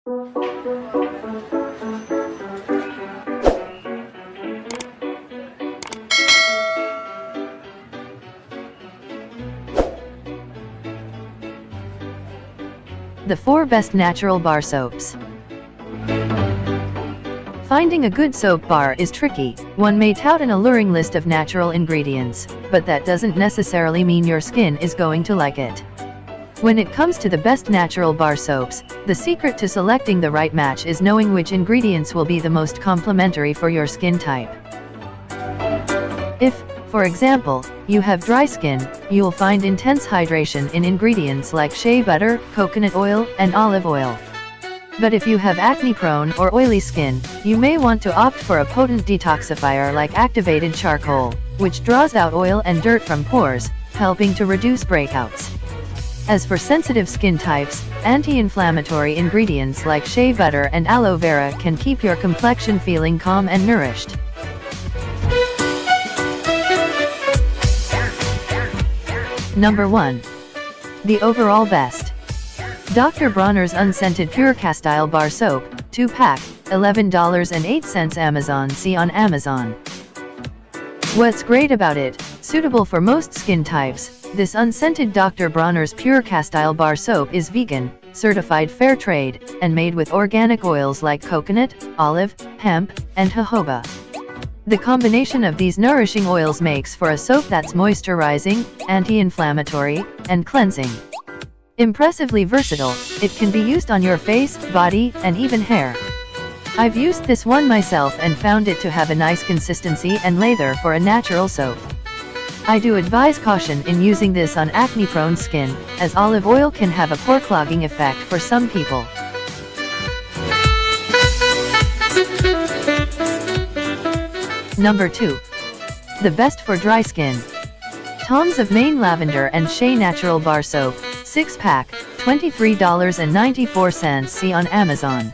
The 4 best natural bar soaps. Finding a good soap bar is tricky. One may tout an alluring list of natural ingredients, but that doesn't necessarily mean your skin is going to like it. When it comes to the best natural bar soaps, the secret to selecting the right match is knowing which ingredients will be the most complementary for your skin type. If, for example, you have dry skin, you'll find intense hydration in ingredients like shea butter, coconut oil, and olive oil. But if you have acne-prone or oily skin, you may want to opt for a potent detoxifier like activated charcoal, which draws out oil and dirt from pores, helping to reduce breakouts. As for sensitive skin types, anti-inflammatory ingredients like shea butter and aloe vera can keep your complexion feeling calm and nourished. Number 1. The overall best. Dr. Bronner's Unscented Pure Castile Bar Soap, 2-pack, $11.08 Amazon. See on Amazon. What's great about it? Suitable for most skin types, this unscented Dr. Bronner's Pure Castile Bar Soap is vegan, certified fair trade, and made with organic oils like coconut, olive, hemp, and jojoba. The combination of these nourishing oils makes for a soap that's moisturizing, anti-inflammatory, and cleansing. Impressively versatile, it can be used on your face, body, and even hair. I've used this one myself and found it to have a nice consistency and lather for a natural soap. I do advise caution in using this on acne-prone skin, as olive oil can have a pore clogging effect for some people. Number 2. The best for dry skin. Tom's of Maine Lavender and Shea Natural Bar Soap, 6-pack, $23.94. See on Amazon.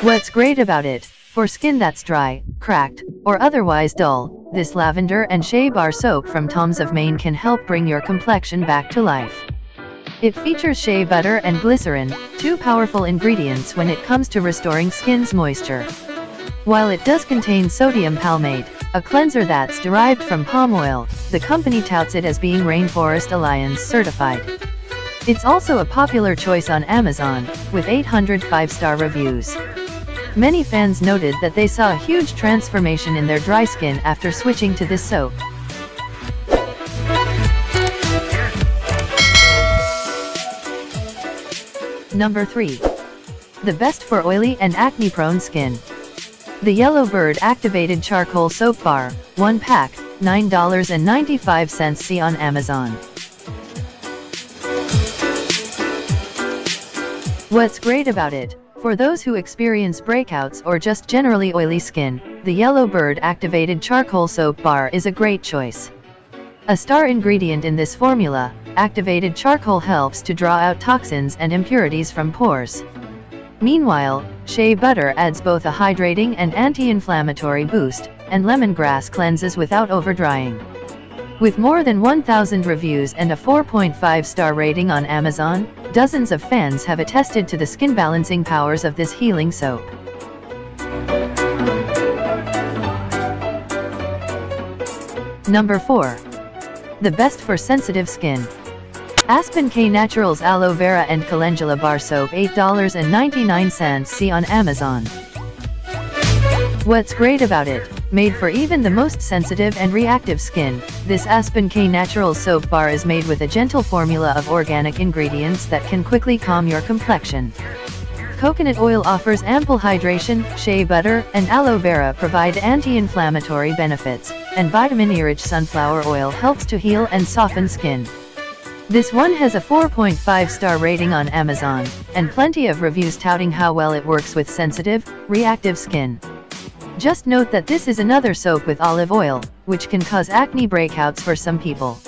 What's great about it? For skin that's dry, cracked, or otherwise dull, this lavender and shea bar soap from Tom's of Maine can help bring your complexion back to life. It features shea butter and glycerin, 2 powerful ingredients when it comes to restoring skin's moisture. While it does contain sodium palmate, a cleanser that's derived from palm oil, the company touts it as being Rainforest Alliance certified. It's also a popular choice on Amazon, with 800 5-star reviews. Many fans noted that they saw a huge transformation in their dry skin after switching to this soap. Number 3. The best for oily and acne-prone skin. The Yellow Bird Activated Charcoal Soap Bar, 1-pack, $9.95. See on Amazon. What's great about it? For those who experience breakouts or just generally oily skin, the Yellow Bird Activated Charcoal Soap Bar is a great choice. A star ingredient in this formula, activated charcoal helps to draw out toxins and impurities from pores. Meanwhile, shea butter adds both a hydrating and anti-inflammatory boost, and lemongrass cleanses without overdrying. With more than 1,000 reviews and a 4.5-star rating on Amazon, dozens of fans have attested to the skin-balancing powers of this healing soap. Number 4. The best for sensitive skin. Aspen K Naturals Aloe Vera and Calendula Bar Soap, $8.99. See on Amazon. What's great about it? Made for even the most sensitive and reactive skin, this Aspen K Naturals soap bar is made with a gentle formula of organic ingredients that can quickly calm your complexion. Coconut oil offers ample hydration, shea butter and aloe vera provide anti-inflammatory benefits, and vitamin-rich sunflower oil helps to heal and soften skin. This one has a 4.5-star rating on Amazon, and plenty of reviews touting how well it works with sensitive, reactive skin. Just note that this is another soap with olive oil, which can cause acne breakouts for some people.